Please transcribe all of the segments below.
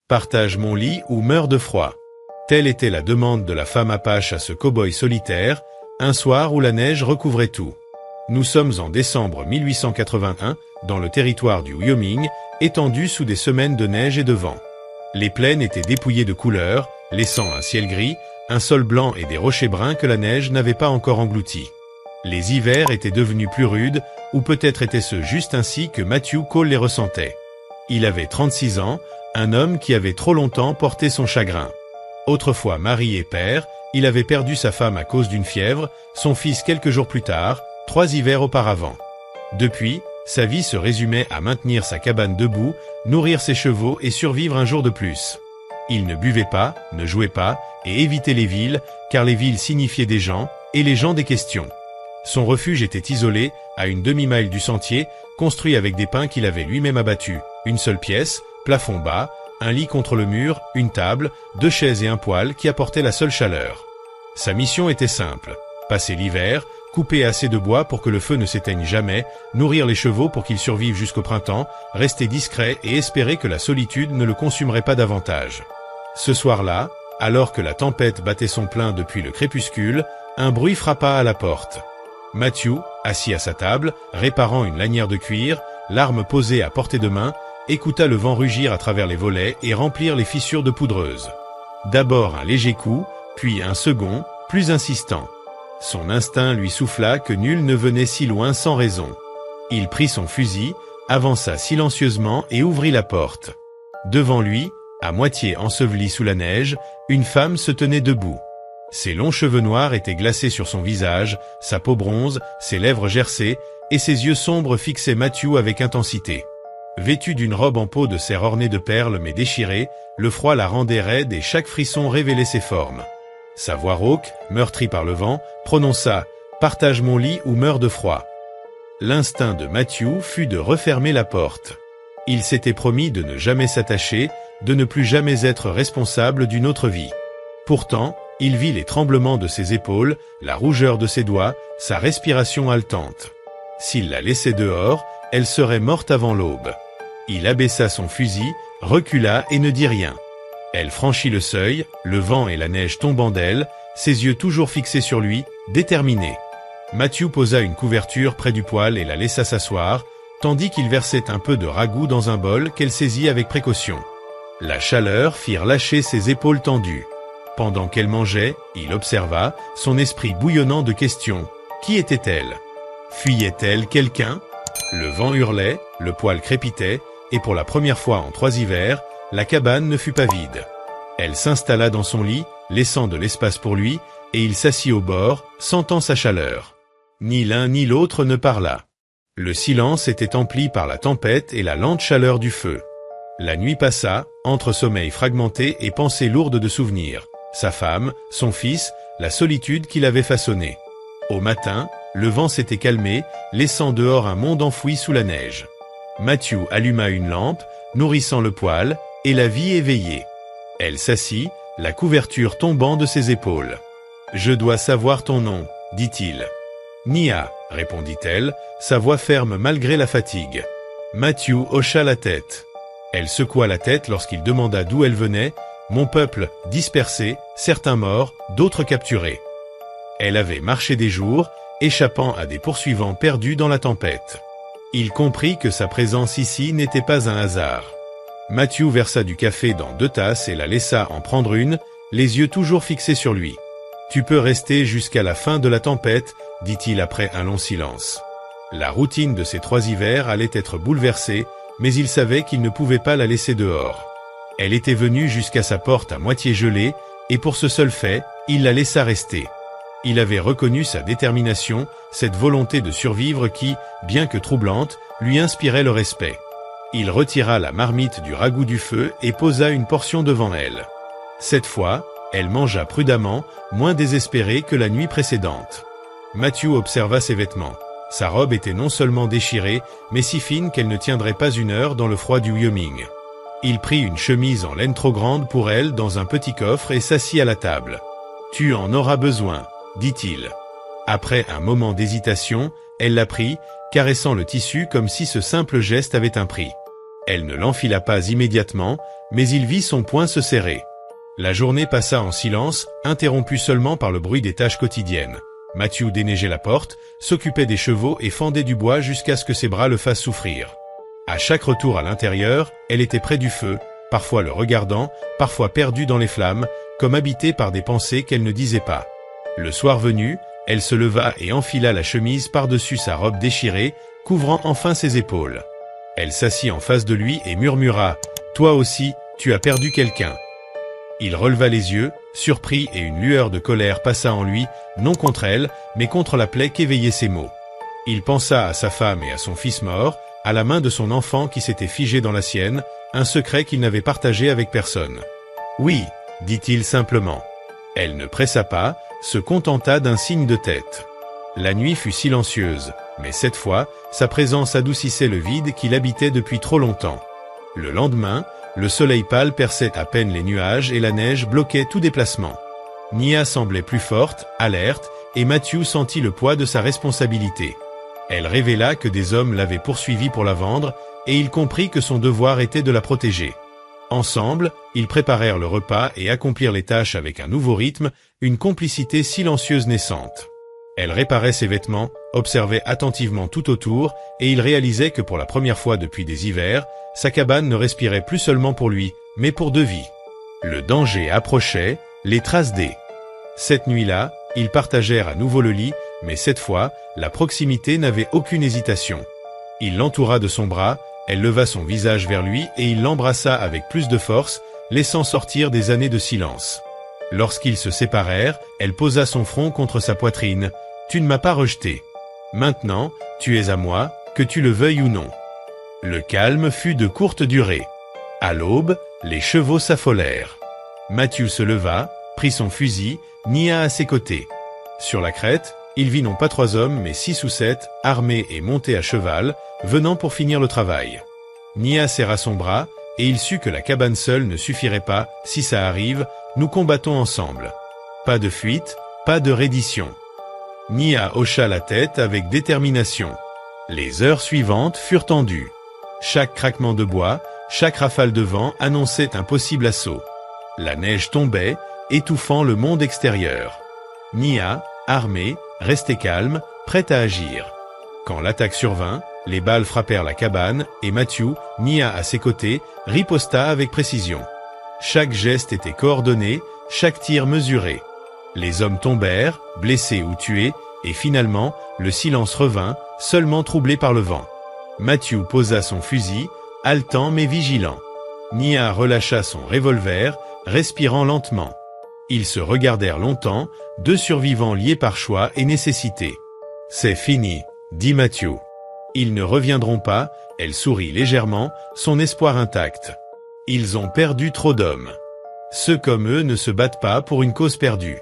Partage mon lit ou meurs de froid. Telle était la demande de la femme apache à ce cow-boy solitaire, un soir où la neige recouvrait tout. Nous sommes en décembre 1881, dans le territoire du Wyoming, étendu sous des semaines de neige et de vent. Les plaines étaient dépouillées de couleurs, laissant un ciel gris, un sol blanc et des rochers bruns que la neige n'avait pas encore engloutis. Les hivers étaient devenus plus rudes, ou peut-être était-ce juste ainsi que Matthew Cole les ressentait. Il avait 36 ans, un homme qui avait trop longtemps porté son chagrin. Autrefois mari et père, il avait perdu sa femme à cause d'une fièvre, son fils quelques jours plus tard, 3 hivers auparavant. Depuis, sa vie se résumait à maintenir sa cabane debout, nourrir ses chevaux et survivre un jour de plus. Il ne buvait pas, ne jouait pas, et évitait les villes, car les villes signifiaient des gens, et les gens des questions. Son refuge était isolé, à une demi-mile du sentier, construit avec des pins qu'il avait lui-même abattus, une seule pièce, plafond bas, un lit contre le mur, une table, 2 chaises et un poêle qui apportaient la seule chaleur. Sa mission était simple, passer l'hiver, couper assez de bois pour que le feu ne s'éteigne jamais, nourrir les chevaux pour qu'ils survivent jusqu'au printemps, rester discret et espérer que la solitude ne le consumerait pas davantage. Ce soir-là, alors que la tempête battait son plein depuis le crépuscule, un bruit frappa à la porte. Matthew, assis à sa table, réparant une lanière de cuir, l'arme posée à portée de main, écouta le vent rugir à travers les volets et remplir les fissures de poudreuse. D'abord un léger coup, puis un second, plus insistant. Son instinct lui souffla que nul ne venait si loin sans raison. Il prit son fusil, avança silencieusement et ouvrit la porte. Devant lui, à moitié ensevelie sous la neige, une femme se tenait debout. Ses longs cheveux noirs étaient glacés sur son visage, sa peau bronze, ses lèvres gercées, et ses yeux sombres fixaient Matthew avec intensité. Vêtue d'une robe en peau de serre ornée de perles mais déchirée, le froid la rendait raide et chaque frisson révélait ses formes. Sa voix rauque, meurtrie par le vent, prononça « Partage mon lit ou meurs de froid ». L'instinct de Matthew fut de refermer la porte. Il s'était promis de ne jamais s'attacher, de ne plus jamais être responsable d'une autre vie. Pourtant, il vit les tremblements de ses épaules, la rougeur de ses doigts, sa respiration haletante. S'il la laissait dehors, elle serait morte avant l'aube. Il abaissa son fusil, recula et ne dit rien. Elle franchit le seuil, le vent et la neige tombant d'elle, ses yeux toujours fixés sur lui, déterminés. Matthew posa une couverture près du poêle et la laissa s'asseoir, tandis qu'il versait un peu de ragoût dans un bol qu'elle saisit avec précaution. La chaleur fit lâcher ses épaules tendues. Pendant qu'elle mangeait, il observa, son esprit bouillonnant de questions. Qui était-elle? Fuyait-elle quelqu'un? Le vent hurlait, le poêle crépitait, et pour la première fois en 3 hivers, la cabane ne fut pas vide. Elle s'installa dans son lit, laissant de l'espace pour lui, et il s'assit au bord, sentant sa chaleur. Ni l'un ni l'autre ne parla. Le silence était empli par la tempête et la lente chaleur du feu. La nuit passa, entre sommeil fragmenté et pensées lourdes de souvenirs. Sa femme, son fils, la solitude qu'il avait façonnée. Au matin, le vent s'était calmé, laissant dehors un monde enfoui sous la neige. Matthew alluma une lampe, nourrissant le poêle, et la vit éveillée. Elle s'assit, la couverture tombant de ses épaules. « Je dois savoir ton nom, dit-il. »« Nia, répondit-elle, sa voix ferme malgré la fatigue. Matthew hocha la tête. Elle secoua la tête lorsqu'il demanda d'où elle venait. Mon peuple, dispersé, certains morts, d'autres capturés. Elle avait marché des jours, échappant à des poursuivants perdus dans la tempête. Il comprit que sa présence ici n'était pas un hasard. Matthew versa du café dans 2 tasses et la laissa en prendre une, les yeux toujours fixés sur lui. « Tu peux rester jusqu'à la fin de la tempête, » dit-il après un long silence. La routine de ces 3 hivers allait être bouleversée, mais il savait qu'il ne pouvait pas la laisser dehors. Elle était venue jusqu'à sa porte à moitié gelée, et pour ce seul fait, il la laissa rester. Il avait reconnu sa détermination, cette volonté de survivre qui, bien que troublante, lui inspirait le respect. Il retira la marmite du ragoût du feu et posa une portion devant elle. Cette fois, elle mangea prudemment, moins désespérée que la nuit précédente. Matthew observa ses vêtements. Sa robe était non seulement déchirée, mais si fine qu'elle ne tiendrait pas 1 heure dans le froid du Wyoming. Il prit une chemise en laine trop grande pour elle dans un petit coffre et s'assit à la table. « Tu en auras besoin, » dit-il. Après un moment d'hésitation, elle la prit, caressant le tissu comme si ce simple geste avait un prix. Elle ne l'enfila pas immédiatement, mais il vit son poing se serrer. La journée passa en silence, interrompue seulement par le bruit des tâches quotidiennes. Matthew déneigeait la porte, s'occupait des chevaux et fendait du bois jusqu'à ce que ses bras le fassent souffrir. À chaque retour à l'intérieur, elle était près du feu, parfois le regardant, parfois perdue dans les flammes, comme habitée par des pensées qu'elle ne disait pas. Le soir venu, elle se leva et enfila la chemise par-dessus sa robe déchirée, couvrant enfin ses épaules. Elle s'assit en face de lui et murmura « Toi aussi, tu as perdu quelqu'un ». Il releva les yeux, surpris, et une lueur de colère passa en lui, non contre elle, mais contre la plaie qu'éveillaient ses mots. Il pensa à sa femme et à son fils mort, à la main de son enfant qui s'était figé dans la sienne, un secret qu'il n'avait partagé avec personne. « Oui », dit-il simplement. Elle ne pressa pas, se contenta d'un signe de tête. La nuit fut silencieuse, mais cette fois, sa présence adoucissait le vide qu'il habitait depuis trop longtemps. Le lendemain, le soleil pâle perçait à peine les nuages et la neige bloquait tout déplacement. Nia semblait plus forte, alerte, et Matthew sentit le poids de sa responsabilité. Elle révéla que des hommes l'avaient poursuivie pour la vendre, et il comprit que son devoir était de la protéger. Ensemble, ils préparèrent le repas et accomplirent les tâches avec un nouveau rythme, une complicité silencieuse naissante. Elle réparait ses vêtements, observait attentivement tout autour, et il réalisait que pour la première fois depuis des hivers, sa cabane ne respirait plus seulement pour lui, mais pour deux vies. Le danger approchait, les traces des. Cette nuit-là, ils partagèrent à nouveau le lit, mais cette fois, la proximité n'avait aucune hésitation. Il l'entoura de son bras, elle leva son visage vers lui et il l'embrassa avec plus de force, laissant sortir des années de silence. Lorsqu'ils se séparèrent, elle posa son front contre sa poitrine. « Tu ne m'as pas rejeté. Maintenant, tu es à moi, que tu le veuilles ou non. » Le calme fut de courte durée. À l'aube, les chevaux s'affolèrent. Matthew se leva, prit son fusil, Nia à ses côtés. Sur la crête, il vit non pas 3 hommes, mais 6 ou 7, armés et montés à cheval, venant pour finir le travail. Nia serra son bras, et il sut que la cabane seule ne suffirait pas. Si ça arrive, nous combattons ensemble. Pas de fuite, pas de reddition. Nia hocha la tête avec détermination. Les heures suivantes furent tendues. Chaque craquement de bois, chaque rafale de vent annonçait un possible assaut. La neige tombait, étouffant le monde extérieur. Nia, armée, restait calme, prête à agir. Quand l'attaque survint, les balles frappèrent la cabane, et Matthew, Nia à ses côtés, riposta avec précision. Chaque geste était coordonné, chaque tir mesuré. Les hommes tombèrent, blessés ou tués, et finalement, le silence revint, seulement troublé par le vent. Matthew posa son fusil, haletant mais vigilant. Nia relâcha son revolver, respirant lentement. Ils se regardèrent longtemps, 2 survivants liés par choix et nécessité. « C'est fini », dit Matthew. « Ils ne reviendront pas », elle sourit légèrement, son espoir intact. « Ils ont perdu trop d'hommes. Ceux comme eux ne se battent pas pour une cause perdue. »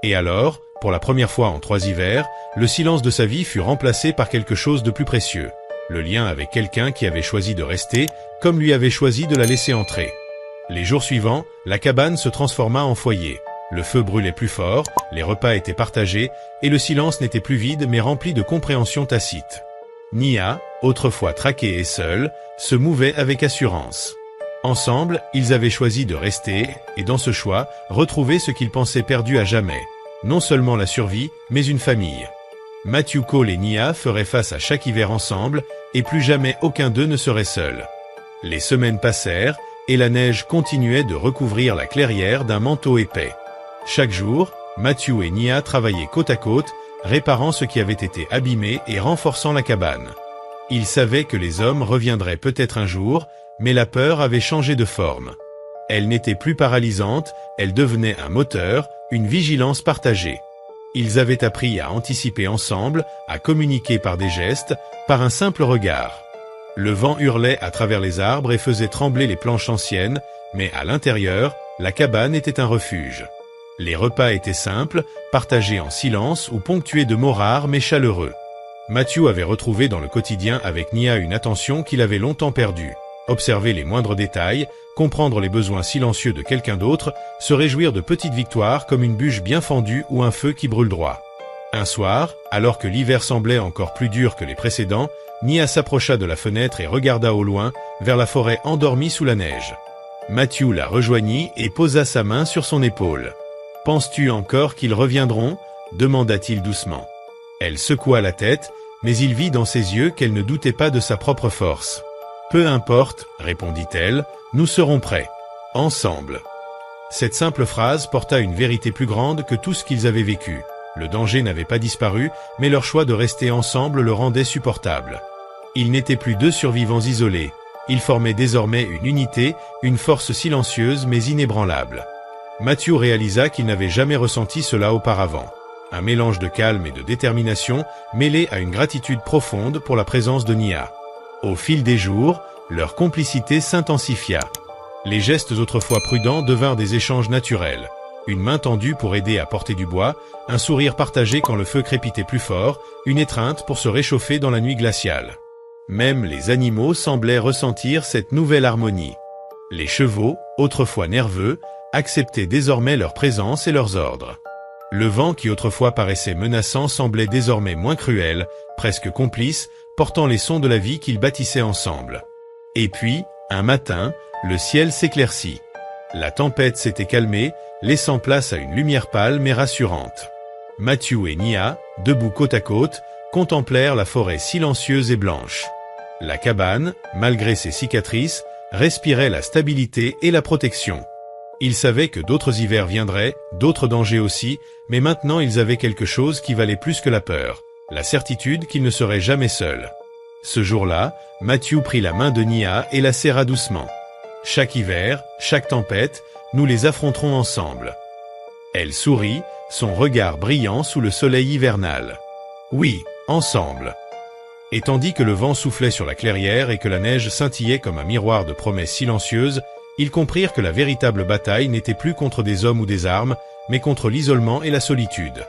Et alors, pour la première fois en 3 hivers, le silence de sa vie fut remplacé par quelque chose de plus précieux. Le lien avec quelqu'un qui avait choisi de rester, comme lui avait choisi de la laisser entrer. Les jours suivants, la cabane se transforma en foyer. Le feu brûlait plus fort, les repas étaient partagés, et le silence n'était plus vide mais rempli de compréhension tacite. Nia, autrefois traquée et seule, se mouvait avec assurance. Ensemble, ils avaient choisi de rester, et dans ce choix, retrouver ce qu'ils pensaient perdu à jamais. Non seulement la survie, mais une famille. Matthew Cole et Nia feraient face à chaque hiver ensemble, et plus jamais aucun d'eux ne serait seul. Les semaines passèrent, et la neige continuait de recouvrir la clairière d'un manteau épais. Chaque jour, Matthew et Nia travaillaient côte à côte, réparant ce qui avait été abîmé et renforçant la cabane. Ils savaient que les hommes reviendraient peut-être un jour, mais la peur avait changé de forme. Elle n'était plus paralysante, elle devenait un moteur, une vigilance partagée. Ils avaient appris à anticiper ensemble, à communiquer par des gestes, par un simple regard. Le vent hurlait à travers les arbres et faisait trembler les planches anciennes, mais à l'intérieur, la cabane était un refuge. Les repas étaient simples, partagés en silence ou ponctués de mots rares mais chaleureux. Matthew avait retrouvé dans le quotidien avec Nia une attention qu'il avait longtemps perdue. Observer les moindres détails, comprendre les besoins silencieux de quelqu'un d'autre, se réjouir de petites victoires comme une bûche bien fendue ou un feu qui brûle droit. Un soir, alors que l'hiver semblait encore plus dur que les précédents, Nia s'approcha de la fenêtre et regarda au loin, vers la forêt endormie sous la neige. Matthew la rejoignit et posa sa main sur son épaule. « Penses-tu encore qu'ils reviendront ?» demanda-t-il doucement. Elle secoua la tête, mais il vit dans ses yeux qu'elle ne doutait pas de sa propre force. « Peu importe, répondit-elle, nous serons prêts. Ensemble. » Cette simple phrase porta une vérité plus grande que tout ce qu'ils avaient vécu. Le danger n'avait pas disparu, mais leur choix de rester ensemble le rendait supportable. Ils n'étaient plus deux survivants isolés. Ils formaient désormais une unité, une force silencieuse mais inébranlable. Matthew réalisa qu'il n'avait jamais ressenti cela auparavant. Un mélange de calme et de détermination mêlé à une gratitude profonde pour la présence de Nia. Au fil des jours, leur complicité s'intensifia. Les gestes autrefois prudents devinrent des échanges naturels. Une main tendue pour aider à porter du bois, un sourire partagé quand le feu crépitait plus fort, une étreinte pour se réchauffer dans la nuit glaciale. Même les animaux semblaient ressentir cette nouvelle harmonie. Les chevaux, autrefois nerveux, acceptaient désormais leur présence et leurs ordres. Le vent qui autrefois paraissait menaçant semblait désormais moins cruel, presque complice, portant les sons de la vie qu'ils bâtissaient ensemble. Et puis, un matin, le ciel s'éclaircit. La tempête s'était calmée, laissant place à une lumière pâle mais rassurante. Matthew et Nia, debout côte à côte, contemplèrent la forêt silencieuse et blanche. La cabane, malgré ses cicatrices, respirait la stabilité et la protection. Ils savaient que d'autres hivers viendraient, d'autres dangers aussi, mais maintenant ils avaient quelque chose qui valait plus que la peur, la certitude qu'ils ne seraient jamais seuls. Ce jour-là, Matthew prit la main de Nia et la serra doucement. Chaque hiver, chaque tempête, nous les affronterons ensemble. Elle sourit, son regard brillant sous le soleil hivernal. Oui, ensemble. Et tandis que le vent soufflait sur la clairière et que la neige scintillait comme un miroir de promesses silencieuses, ils comprirent que la véritable bataille n'était plus contre des hommes ou des armes, mais contre l'isolement et la solitude.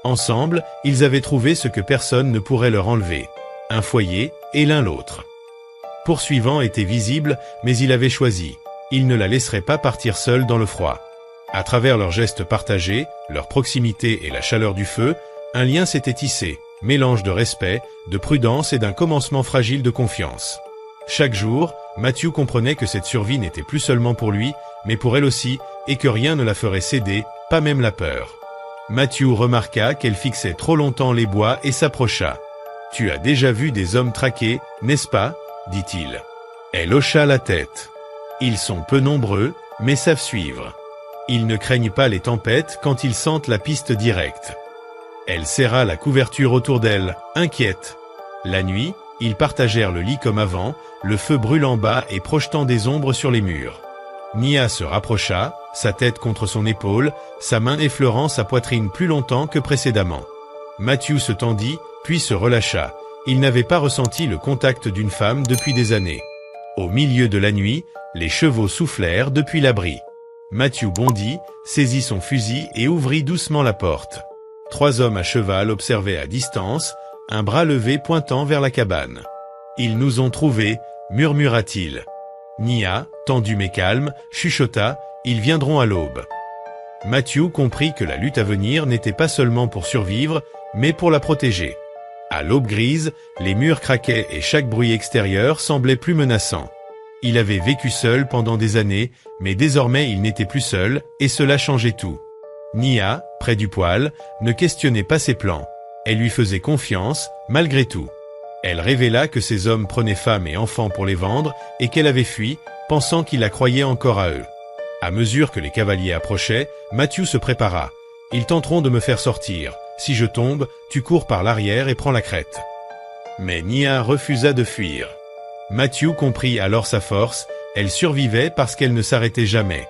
Ensemble, ils avaient trouvé ce que personne ne pourrait leur enlever, un foyer et l'un l'autre. Poursuivant était visible, mais il avait choisi. Il ne la laisserait pas partir seule dans le froid. À travers leurs gestes partagés, leur proximité et la chaleur du feu, un lien s'était tissé, mélange de respect, de prudence et d'un commencement fragile de confiance. Chaque jour, Matthew comprenait que cette survie n'était plus seulement pour lui, mais pour elle aussi, et que rien ne la ferait céder, pas même la peur. Matthew remarqua qu'elle fixait trop longtemps les bois et s'approcha. « Tu as déjà vu des hommes traqués, n'est-ce pas ?» dit-il. Elle hocha la tête. « Ils sont peu nombreux, mais savent suivre. Ils ne craignent pas les tempêtes quand ils sentent la piste directe. » Elle serra la couverture autour d'elle, inquiète. La nuit, ils partagèrent le lit comme avant, le feu brûlant bas et projetant des ombres sur les murs. Nia se rapprocha, sa tête contre son épaule, sa main effleurant sa poitrine plus longtemps que précédemment. Matthew se tendit, puis se relâcha. Il n'avait pas ressenti le contact d'une femme depuis des années. Au milieu de la nuit, les chevaux soufflèrent depuis l'abri. Matthew bondit, saisit son fusil et ouvrit doucement la porte. 3 hommes à cheval observaient à distance, un bras levé pointant vers la cabane. « Ils nous ont trouvés » murmura-t-il. Nia, tendu mais calme, chuchota « Ils viendront à l'aube ». Matthew comprit que la lutte à venir n'était pas seulement pour survivre, mais pour la protéger. À l'aube grise, les murs craquaient et chaque bruit extérieur semblait plus menaçant. Il avait vécu seul pendant des années, mais désormais il n'était plus seul, et cela changeait tout. Nia, près du poêle, ne questionnait pas ses plans. Elle lui faisait confiance, malgré tout. Elle révéla que ces hommes prenaient femmes et enfants pour les vendre et qu'elle avait fui, pensant qu'ils la croyaient encore à eux. À mesure que les cavaliers approchaient, Matthew se prépara. « Ils tenteront de me faire sortir. Si je tombe, tu cours par l'arrière et prends la crête. » Mais Nia refusa de fuir. Matthew comprit alors sa force, elle survivait parce qu'elle ne s'arrêtait jamais.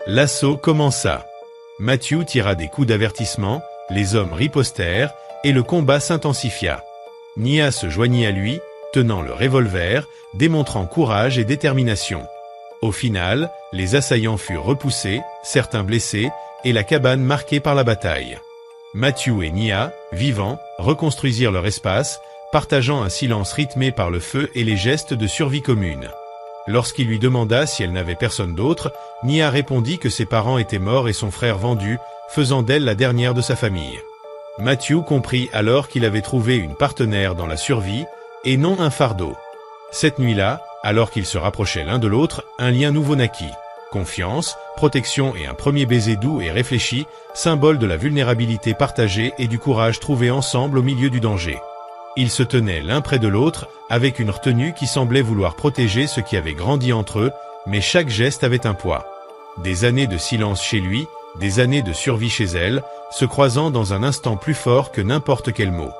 L'assaut commença. Matthew tira des coups d'avertissement, les hommes ripostèrent, et le combat s'intensifia. Nia se joignit à lui, tenant le revolver, démontrant courage et détermination. Au final, les assaillants furent repoussés, certains blessés, et la cabane marquée par la bataille. Matthew et Nia, vivants, reconstruisirent leur espace, partageant un silence rythmé par le feu et les gestes de survie commune. Lorsqu'il lui demanda si elle n'avait personne d'autre, Nia répondit que ses parents étaient morts et son frère vendu, faisant d'elle la dernière de sa famille. Matthew comprit alors qu'il avait trouvé une partenaire dans la survie, et non un fardeau. Cette nuit-là, alors qu'ils se rapprochaient l'un de l'autre, un lien nouveau naquit. Confiance, protection et un premier baiser doux et réfléchi, symbole de la vulnérabilité partagée et du courage trouvé ensemble au milieu du danger. Ils se tenaient l'un près de l'autre, avec une retenue qui semblait vouloir protéger ce qui avait grandi entre eux, mais chaque geste avait un poids. Des années de silence chez lui, des années de survie chez elle, se croisant dans un instant plus fort que n'importe quel mot.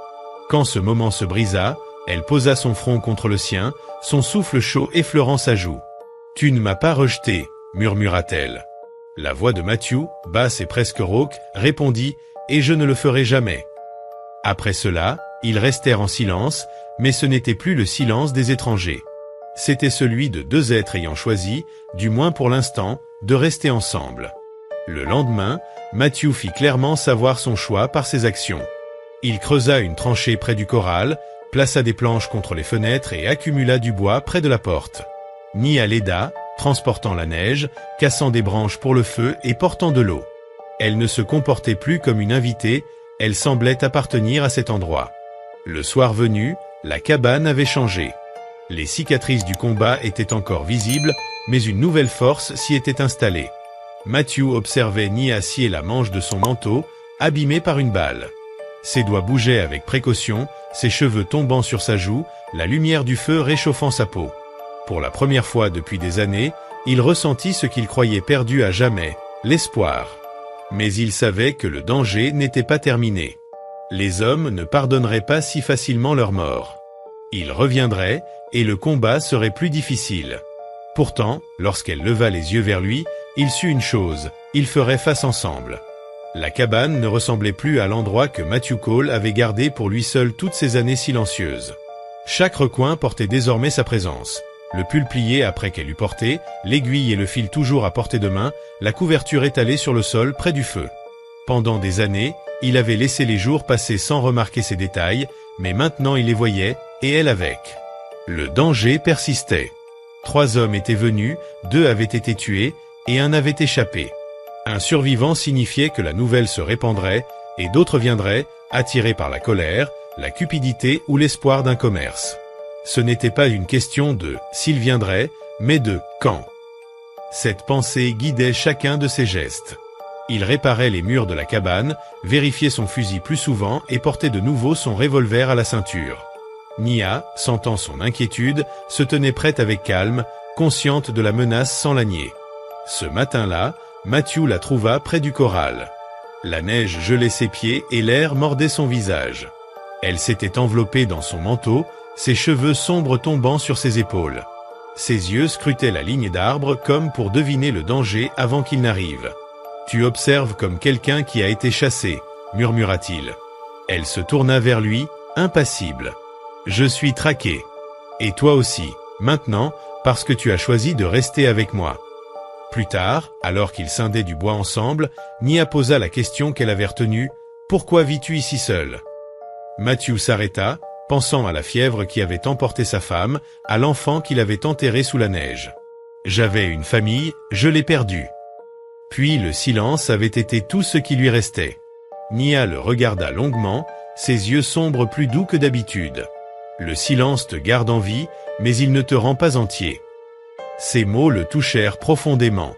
Quand ce moment se brisa, elle posa son front contre le sien, son souffle chaud effleurant sa joue. « Tu ne m'as pas rejeté », murmura-t-elle. La voix de Matthew, basse et presque rauque, répondit « Et je ne le ferai jamais ». Après cela, ils restèrent en silence, mais ce n'était plus le silence des étrangers. C'était celui de deux êtres ayant choisi, du moins pour l'instant, de rester ensemble. Le lendemain, Matthew fit clairement savoir son choix par ses actions. Il creusa une tranchée près du corral, plaça des planches contre les fenêtres et accumula du bois près de la porte. Nia l'aida, transportant la neige, cassant des branches pour le feu et portant de l'eau. Elle ne se comportait plus comme une invitée, elle semblait appartenir à cet endroit. Le soir venu, la cabane avait changé. Les cicatrices du combat étaient encore visibles, mais une nouvelle force s'y était installée. Matthew observait Nia scier la manche de son manteau, abîmé par une balle. Ses doigts bougeaient avec précaution, ses cheveux tombant sur sa joue, la lumière du feu réchauffant sa peau. Pour la première fois depuis des années, il ressentit ce qu'il croyait perdu à jamais, l'espoir. Mais il savait que le danger n'était pas terminé. Les hommes ne pardonneraient pas si facilement leur mort. Ils reviendraient, et le combat serait plus difficile. Pourtant, lorsqu'elle leva les yeux vers lui, il sut une chose, ils feraient face ensemble. La cabane ne ressemblait plus à l'endroit que Matthew Cole avait gardé pour lui seul toutes ces années silencieuses. Chaque recoin portait désormais sa présence. Le pull plié après qu'elle eût porté, l'aiguille et le fil toujours à portée de main, la couverture étalée sur le sol près du feu. Pendant des années, il avait laissé les jours passer sans remarquer ces détails, mais maintenant il les voyait, et elle avec. Le danger persistait. 3 hommes étaient venus, 2 avaient été tués, et 1 avait échappé. Un survivant signifiait que la nouvelle se répandrait, et d'autres viendraient, attirés par la colère, la cupidité ou l'espoir d'un commerce. Ce n'était pas une question de « s'il viendrait », mais de « quand ». Cette pensée guidait chacun de ses gestes. Il réparait les murs de la cabane, vérifiait son fusil plus souvent et portait de nouveau son revolver à la ceinture. Nia, sentant son inquiétude, se tenait prête avec calme, consciente de la menace sans la nier. Ce matin-là, Matthew la trouva près du corral. La neige gelait ses pieds et l'air mordait son visage. Elle s'était enveloppée dans son manteau, ses cheveux sombres tombant sur ses épaules. Ses yeux scrutaient la ligne d'arbres comme pour deviner le danger avant qu'il n'arrive. « Tu observes comme quelqu'un qui a été chassé », murmura-t-il. Elle se tourna vers lui, impassible. « Je suis traqué. Et toi aussi, maintenant, parce que tu as choisi de rester avec moi. » Plus tard, alors qu'ils scindaient du bois ensemble, Nia posa la question qu'elle avait retenue. « Pourquoi vis-tu ici seul ?» Matthew s'arrêta, pensant à la fièvre qui avait emporté sa femme, à l'enfant qu'il avait enterré sous la neige. « J'avais une famille, je l'ai perdue. » Puis le silence avait été tout ce qui lui restait. Nia le regarda longuement, ses yeux sombres plus doux que d'habitude. « Le silence te garde en vie, mais il ne te rend pas entier. » Ces mots le touchèrent profondément.